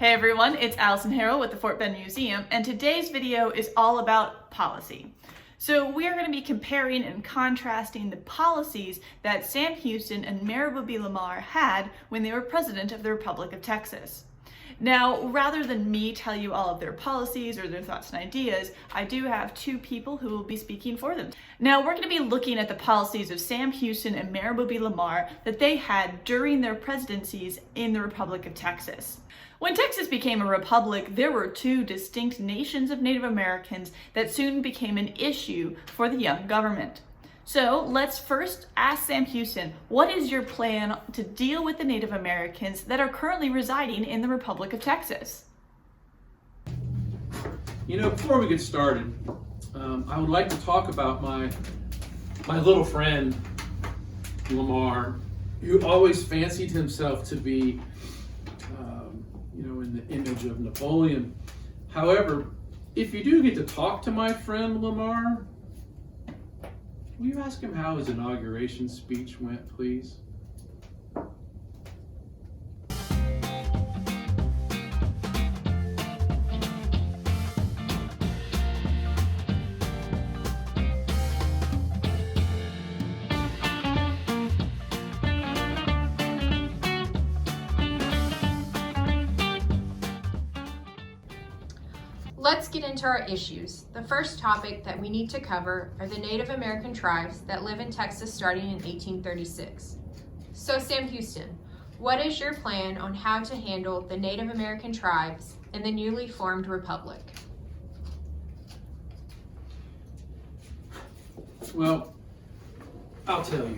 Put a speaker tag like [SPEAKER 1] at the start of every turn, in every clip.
[SPEAKER 1] Hey everyone, it's Allison Harrell with the Fort Bend Museum, and today's video is all about policy. So we are going to be comparing and contrasting the policies that Sam Houston and Mirabeau Lamar had when they were president of the Republic of Texas. Now, rather than me tell you all of their policies or their thoughts and ideas, I do have two people who will be speaking for them. Now, we're going to be looking at the policies of Sam Houston and Mirabeau Lamar that they had during their presidencies in the Republic of Texas. When Texas became a republic, there were two distinct nations of Native Americans that soon became an issue for the young government. So let's first ask Sam Houston, what is your plan to deal with the Native Americans that are currently residing in the Republic of Texas?
[SPEAKER 2] Before we get started, I would like to talk about my little friend, Lamar, who always fancied himself to be in the image of Napoleon. However, if you do get to talk to my friend Lamar, will you ask him how his inauguration speech went, please?
[SPEAKER 3] Let's get into our issues. The first topic that we need to cover are the Native American tribes that live in Texas starting in 1836. So Sam Houston, what is your plan on how to handle the Native American tribes in the newly formed republic?
[SPEAKER 2] Well, I'll tell you.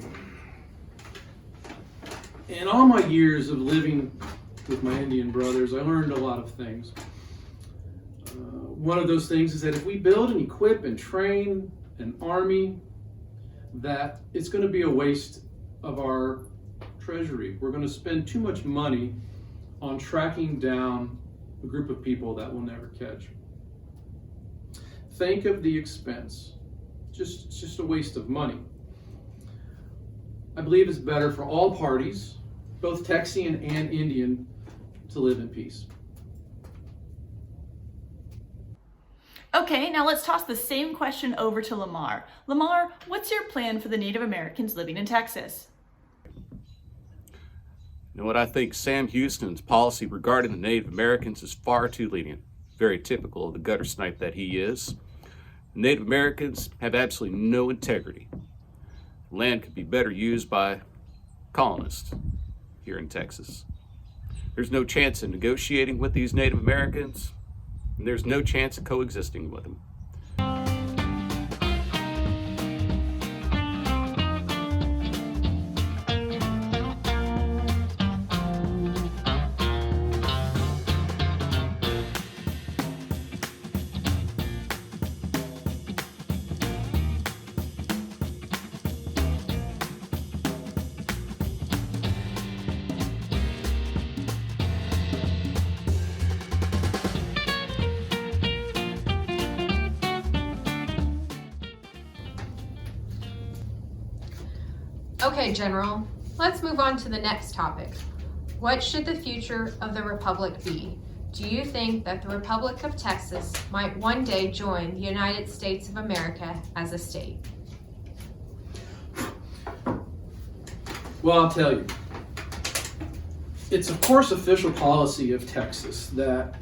[SPEAKER 2] In all my years of living with my Indian brothers, I learned a lot of things. One of those things is that if we build and equip and train an army, that it's going to be a waste of our treasury. We're going to spend too much money on tracking down a group of people that we'll never catch. Think of the expense. It's just a waste of money. I believe it's better for all parties, both Texian and Indian, to live in peace.
[SPEAKER 1] Okay, now let's toss the same question over to Lamar. Lamar, what's your plan for the Native Americans living in Texas?
[SPEAKER 4] I think Sam Houston's policy regarding the Native Americans is far too lenient, very typical of the gutter snipe that he is. Native Americans have absolutely no integrity. Land could be better used by colonists here in Texas. There's no chance of negotiating with these Native Americans, and there's no chance of coexisting with them.
[SPEAKER 3] Okay, General, let's move on to the next topic. What should the future of the Republic be? Do you think that the Republic of Texas might one day join the United States of America as a state?
[SPEAKER 2] Well, I'll tell you. It's of course official policy of Texas that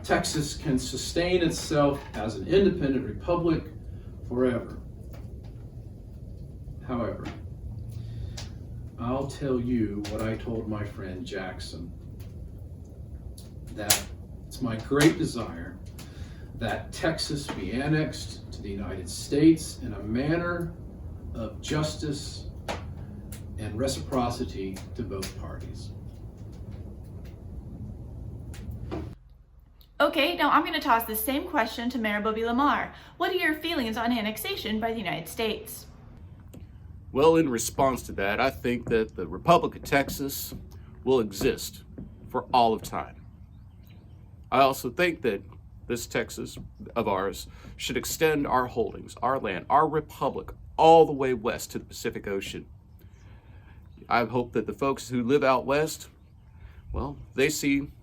[SPEAKER 2] Texas can sustain itself as an independent republic forever. However, I'll tell you what I told my friend Jackson, that it's my great desire that Texas be annexed to the United States in a manner of justice and reciprocity to both parties.
[SPEAKER 1] Okay, now I'm going to toss the same question to Mirabeau Lamar. What are your feelings on annexation by the United States?
[SPEAKER 4] Well, in response to that, I think that the Republic of Texas will exist for all of time. I also think that this Texas of ours should extend our holdings, our land, our republic, all the way west to the Pacific Ocean. I hope that the folks who live out west, well, they see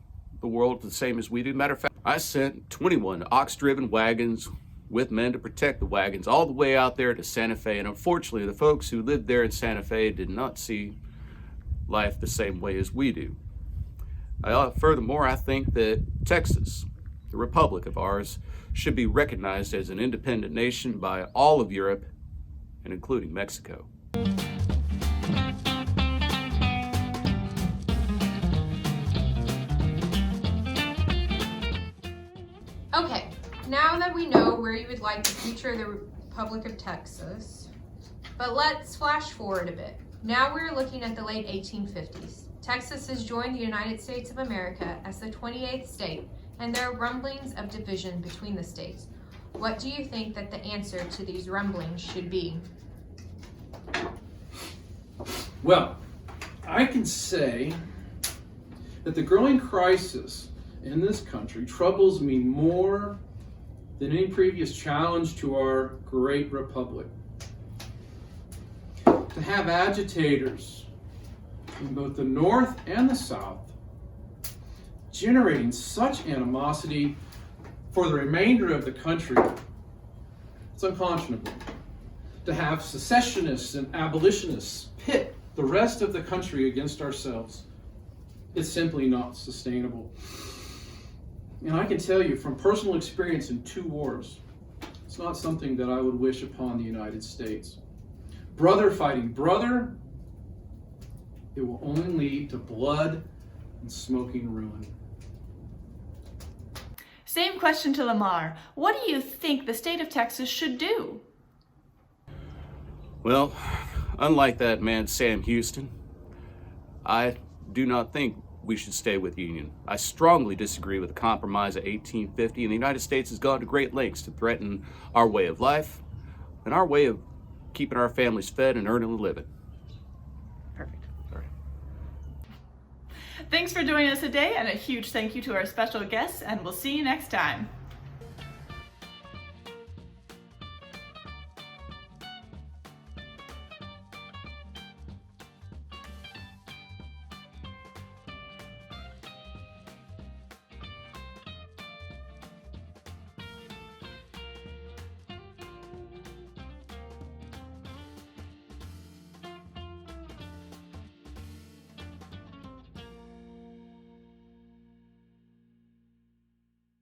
[SPEAKER 4] the world the same as we do. Matter of fact, I sent 21 ox-driven wagons with men to protect the wagons all the way out there to Santa Fe. And unfortunately, the folks who lived there in Santa Fe did not see life the same way as we do. Furthermore, I think that Texas, the republic of ours, should be recognized as an independent nation by all of Europe and including Mexico.
[SPEAKER 3] Okay, now that we know where you would like the future of the Republic of Texas, but let's flash forward a bit. Now we're looking at the late 1850s. Texas has joined the United States of America as the 28th state, and there are rumblings of division between the states. What do you think that the answer to these rumblings should be?
[SPEAKER 2] Well, I can say that the growing crisis in this country troubles me more than any previous challenge to our great republic. To have agitators in both the North and the South generating such animosity for the remainder of the country, it's unconscionable. To have secessionists and abolitionists pit the rest of the country against ourselves, it's simply not sustainable. And I can tell you from personal experience in 2 wars, it's not something that I would wish upon the United States. Brother fighting brother, it will only lead to blood and smoking ruin.
[SPEAKER 1] Same question to Lamar. What do you think the state of Texas should do?
[SPEAKER 4] Well, unlike that man, Sam Houston, I do not think we should stay with the Union. I strongly disagree with the Compromise of 1850, and the United States has gone to great lengths to threaten our way of life and our way of keeping our families fed and earning a living.
[SPEAKER 1] Perfect.
[SPEAKER 4] All right.
[SPEAKER 1] Thanks for joining us today, and a huge thank you to our special guests, and we'll see you next time.